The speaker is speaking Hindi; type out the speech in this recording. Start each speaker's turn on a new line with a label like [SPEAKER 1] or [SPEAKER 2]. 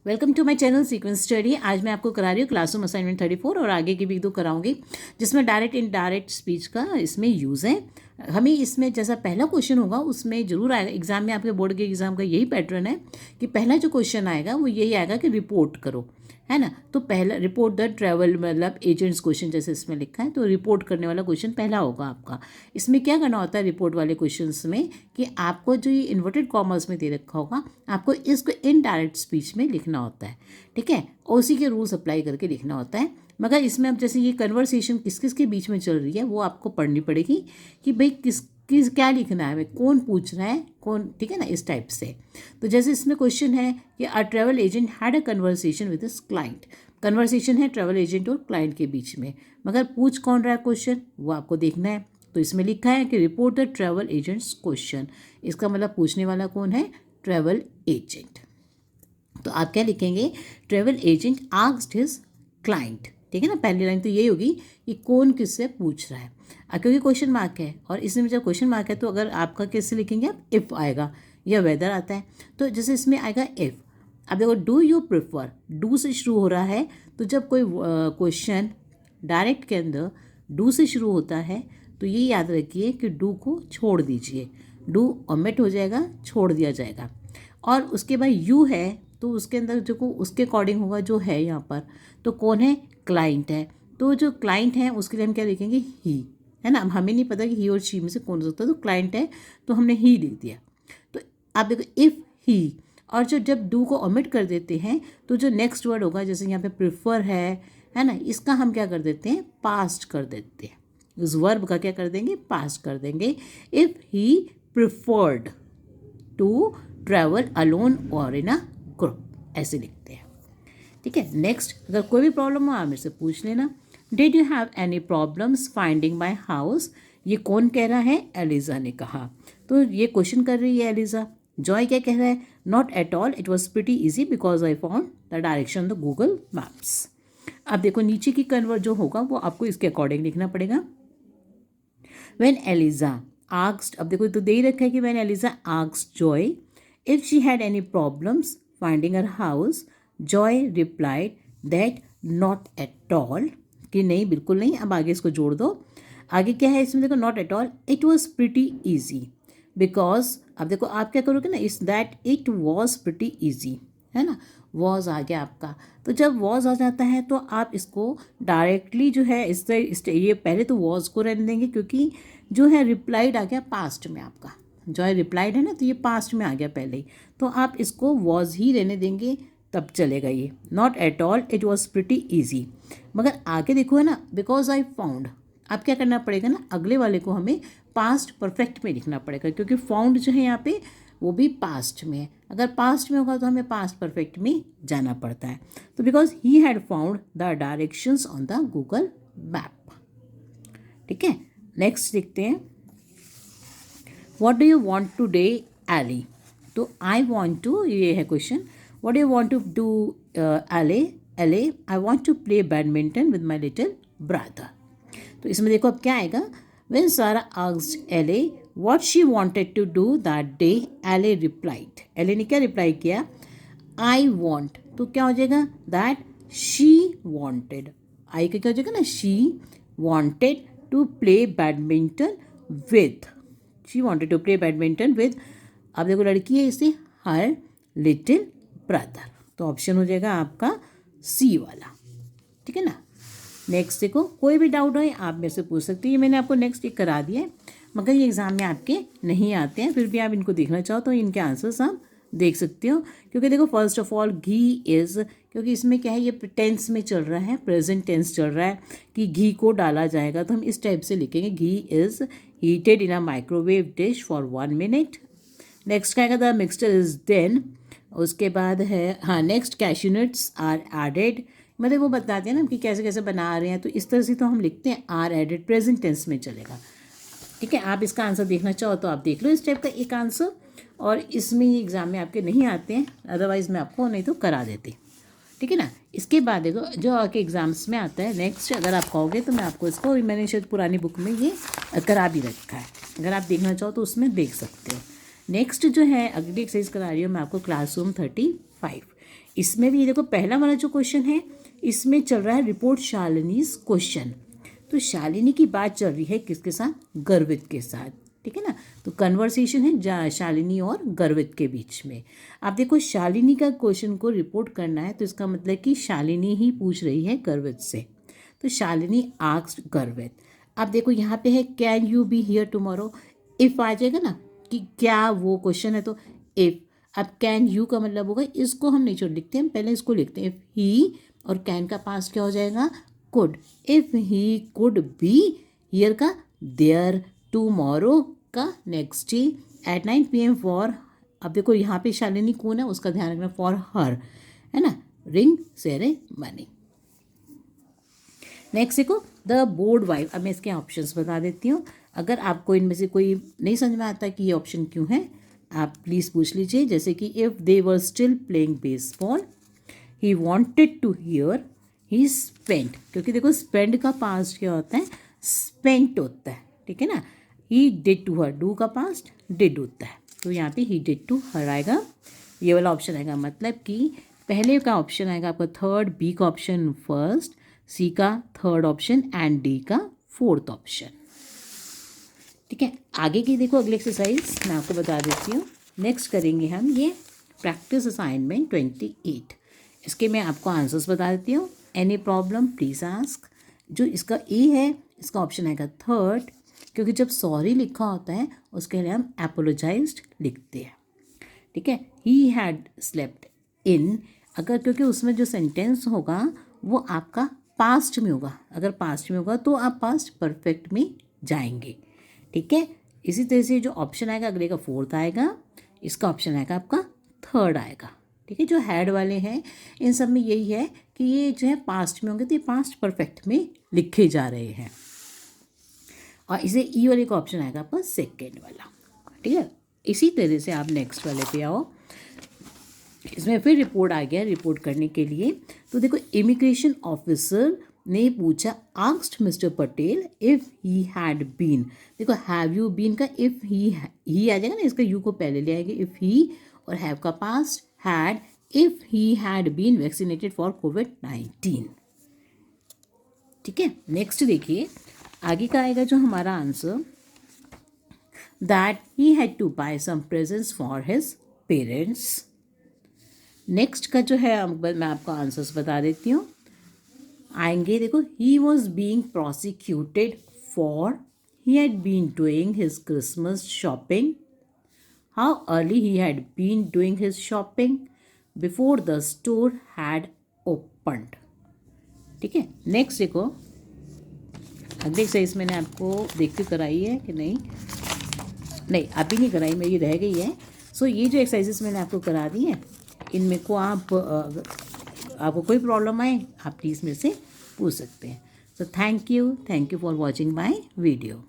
[SPEAKER 1] Welcome to my channel sequence study. आज मैं आपको करा रही हूँ क्लासरूम असाइनमेंट 34 और आगे की भी दो कराऊंगी जिसमें डायरेक्ट इनडायरेक्ट स्पीच का इसमें यूज़ है। हमें इसमें जैसा पहला क्वेश्चन होगा उसमें जरूर आएगा, एग्जाम में आपके बोर्ड के एग्जाम का यही पैटर्न है कि पहला जो क्वेश्चन आएगा वो यही आएगा कि रिपोर्ट करो, है ना। तो पहला रिपोर्ट द ट्रैवल मतलब एजेंट्स क्वेश्चन जैसे इसमें लिखा है, तो रिपोर्ट करने वाला क्वेश्चन पहला होगा आपका। इसमें क्या करना होता है रिपोर्ट वाले क्वेश्चंस में कि आपको जो ये इन्वर्टेड कॉमर्स में दे रखा होगा आपको इसको इनडायरेक्ट स्पीच में लिखना होता है, ठीक है। उसी के रूल्स अप्लाई करके लिखना होता है। मगर इसमें अब जैसे ये कन्वर्सेशन किस किस के बीच में चल रही है वो आपको पढ़नी पड़ेगी कि भाई किस क्या लिखना है, भाई कौन पूछ रहा है कौन, ठीक है ना, इस टाइप से। तो जैसे इसमें क्वेश्चन है कि a travel agent had a conversation with his client. Conversation है ट्रैवल एजेंट और क्लाइंट के बीच में, मगर पूछ कौन रहा है क्वेश्चन वो आपको देखना है। तो इसमें लिखा है कि report the travel agents question. इसका मतलब पूछने वाला कौन है, ट्रैवल एजेंट। तो आप क्या लिखेंगे, travel agent asked his client, ठीक है ना। पहली लाइन तो यही होगी कि कौन किससे पूछ रहा है, क्योंकि क्वेश्चन मार्क है और इसमें जब क्वेश्चन मार्क है तो अगर आपका किससे लिखेंगे आप, इफ़ आएगा या वेदर आता है। तो जैसे इसमें आएगा इफ़। अब देखो डू यू प्रिफर, डू से शुरू हो रहा है, तो जब कोई क्वेश्चन डायरेक्ट के अंदर डू से शुरू होता है तो ये याद रखिए कि डू को छोड़ दीजिए, डू ओमिट हो जाएगा, छोड़ दिया जाएगा। और उसके बाद यू है तो उसके अंदर जो को उसके अकॉर्डिंग होगा जो है यहाँ पर, तो कौन है, क्लाइंट है। तो जो क्लाइंट है उसके लिए हम क्या लिखेंगे, ही, है ना। अब हमें नहीं पता कि ही और शी में से कौन हो सकता है, तो क्लाइंट है तो हमने ही लिख दिया। तो आप देखो इफ़ ही, और जो जब डू को ओमिट कर देते हैं तो जो नेक्स्ट वर्ड होगा जैसे यहाँ पे प्रिफर है ना, इसका हम क्या कर देते हैं, पास्ट कर देते हैं। उस वर्ब का क्या कर देंगे, पास्ट कर देंगे। If he preferred to travel alone और इन अ ग्रुप, ऐसे लिखते हैं, ठीक है। नेक्स्ट, अगर कोई भी प्रॉब्लम हो आप मेरे से पूछ लेना। Did you have any problems finding my house. ये कौन कह रहा है, एलिजा ने कहा। तो ये क्वेश्चन कर रही है एलिजा। जॉय क्या कह रहा है, not at all, it was pretty easy because I found the direction the Google maps. अब देखो नीचे की कन्वर्ट जो होगा वो आपको इसके अकॉर्डिंग लिखना पड़ेगा। व्हेन एलिजा आस्क्ड, अब देखो तो दे ही रखा है कि when Eliza asked Joy if she had any problems finding her house, Joy replied that not at all, कि नहीं बिल्कुल नहीं। अब आगे इसको जोड़ दो, आगे क्या है इसमें देखो, not at all, it was pretty easy because, अब देखो आप क्या करोगे ना, इस that it was pretty easy, है ना, वॉज आ गया आपका। तो जब वॉज आ जाता है तो आप इसको डायरेक्टली जो है ये पहले तो वॉज को रहने देंगे क्योंकि जो है रिप्लाइड आ गया पास्ट में आपका, जॉय रिप्लाइड है ना, तो ये पास्ट में आ गया पहले ही, तो आप इसको वॉज ही रहने देंगे तब चलेगा ये। Not at all, it was pretty easy, मगर आगे देखो है ना, बिकॉज आई फाउंड। अब क्या करना पड़ेगा ना, अगले वाले को हमें पास्ट परफेक्ट में लिखना पड़ेगा क्योंकि फाउंड जो है यहाँ पे वो भी पास्ट में है। अगर पास्ट में होगा तो हमें पास्ट परफेक्ट में जाना पड़ता है। तो because he had found the directions on the Google map, ठीक है। नेक्स्ट देखते हैं, what do you want today Ellie. तो आई वॉन्ट टू, ये है question, what do you want to do Ellie, I want to play badminton with my little brother. तो इसमें देखो अब क्या आएगा, when Sarah asked Elle what she wanted to do that day, Elle replied, Elle ने क्या रिप्लाई किया, आई वॉन्ट। तो क्या हो जाएगा, दैट शी वॉन्टेड, आई का क्या हो जाएगा ना, she wanted to play badminton with, she wanted to play badminton with, अब देखो लड़की है इसे, हर लिटिल ब्रदर। तो ऑप्शन हो जाएगा आपका सी वाला, ठीक है ना। नेक्स्ट देखो, कोई भी डाउट हो आप मेरे से पूछ सकते हैं, ये मैंने आपको नेक्स्ट एक करा दिया है, मगर ये एग्ज़ाम में आपके नहीं आते हैं, फिर भी आप इनको देखना चाहो तो इनके आंसर्स आप देख सकते हो। क्योंकि देखो first of all ghee is, क्योंकि इसमें क्या है ये टेंस में चल रहा है, प्रेजेंट टेंस चल रहा है कि घी को डाला जाएगा, तो हम इस टाइप से लिखेंगे, ghee is heated in a microwave dish for 1 minute। Next क्या कहता है, मिक्सचर इज़ देन, उसके बाद है हाँ नेक्स्ट, कैश्यूनट्स आर एडेड, मतलब वो बताते हैं ना कि कैसे कैसे बना रहे हैं, तो इस तरह से तो हम लिखते हैं आर एडेड, प्रेजेंट टेंस में चलेगा, ठीक है। आप इसका आंसर देखना चाहो तो आप देख लो इस टाइप का एक आंसर, और इसमें ये एग्ज़ाम में आपके नहीं आते हैं, अदरवाइज़ मैं आपको नहीं तो करा देती, ठीक है ना। इसके बाद देखो जो आपके एग्ज़ाम्स में आता है नेक्स्ट, अगर आप कहोगे तो मैं आपको इसको, मैंने शायद पुरानी बुक में ये करा भी रखा है, अगर आप देखना चाहो तो उसमें देख सकते हो। नेक्स्ट जो है अगली एक्सरसाइज करा रही हूँ मैं आपको क्लासरूम 35। इसमें भी ये देखो पहला वाला जो क्वेश्चन है इसमें चल रहा है रिपोर्ट शालिनीज क्वेश्चन। तो शालिनी की बात चल रही है किसके साथ? गर्वित के साथ, ठीक है ना। तो कन्वर्सेशन है शालिनी और गर्वित के बीच में। आप देखो शालिनी का क्वेश्चन को रिपोर्ट करना है तो इसका मतलब कि शालिनी ही पूछ रही है गर्वित से। तो शालिनी आस्क्ड गर्वित। अब देखो यहाँ पे है can you be here tomorrow. If आ जाएगा ना कि क्या वो क्वेश्चन है तो इफ़। अब कैन यू का मतलब होगा, इसको हम नहीं छोड़ लिखते, हम पहले इसको लिखते हैं। इफ़ ही और कैन का पास्ट क्या हो जाएगा? Could. If he could be here का देयर, टुमारो का next day at 9 PM for. अब देखो यहाँ पे शालिनी कौन है उसका ध्यान रखना, फॉर हर, है ना, रिंग सेरेमनी। नेक्स्ट देखो द बोर्ड वाइफ। अब मैं इसके ऑप्शंस बता देती हूँ। अगर आपको इनमें से कोई नहीं समझ में आता कि ये ऑप्शन क्यों है, आप प्लीज़ पूछ लीजिए। जैसे कि if they were still playing baseball, he wanted to hear, he spent. क्योंकि देखो स्पेंड का पास्ट क्या होता है? स्पेंट होता है, ठीक है ना। He did to her, do का पास्ट डिड होता है, तो यहाँ पे ही डिड टू हर आएगा, ये वाला ऑप्शन आएगा। मतलब कि पहले का ऑप्शन आएगा आपका थर्ड, बी का ऑप्शन फर्स्ट, सी का थर्ड ऑप्शन एंड डी का फोर्थ ऑप्शन, ठीक है। आगे की देखो अगली एक्सरसाइज मैं आपको बता देती हूँ। नेक्स्ट करेंगे हम ये प्रैक्टिस असाइनमेंट 28। इसके मैं आपको आंसर्स बता देती हूँ। Any problem please ask. जो इसका ए है इसका ऑप्शन आएगा थर्ड, क्योंकि जब सॉरी लिखा होता है उसके लिए हम एपोलोजाइज्ड लिखते हैं, ठीक है। ही हैड स्लेप्ट इन, अगर क्योंकि उसमें जो सेंटेंस होगा वो आपका पास्ट में होगा, अगर पास्ट में होगा तो आप पास्ट परफेक्ट में जाएंगे, ठीक है। इसी तरह से जो ऑप्शन आएगा अगले का फोर्थ आएगा, इसका ऑप्शन आएगा आपका थर्ड आएगा, ठीक है। जो हैड वाले हैं इन सब में यही है कि ये जो है पास्ट में होंगे तो ये पास्ट परफेक्ट में लिखे जा रहे हैं। और इसे ई वाले का ऑप्शन आएगा आपका सेकेंड वाला, ठीक है। इसी तरह से आप नेक्स्ट वाले पे आओ। इसमें फिर रिपोर्ट आ गया रिपोर्ट करने के लिए। तो देखो इमिग्रेशन ऑफिसर ने पूछा asked mister Patel if he had been. देखो हैव यू बीन का इफ़ ही आ जाएगा ना, इसका यू को पहले ले आएंगे। इफ़ ही और हैव का past, had, if he had been vaccinated for COVID-19, ठीक है। नेक्स्ट देखिए आगे का आएगा जो हमारा answer, that he had to buy some presents for his parents. Next का जो है मैं आपको आंसर्स बता देती हूँ आएंगे। देखो he was being prosecuted for, he had been doing his Christmas shopping, how early he had been doing his shopping, before the store had opened, ठीक है। नेक्स्ट देखो अगले एक्सरसाइज मैंने आपको देखते कराई है कि नहीं अभी नहीं कराई, मेरी रह गई है। सो ये जो एक्सरसाइजेस मैंने आपको करा दी हैं इनमें को आपको कोई प्रॉब्लम आए आप प्लीज़ मेरे से पूछ सकते हैं। So thank you for watching my video.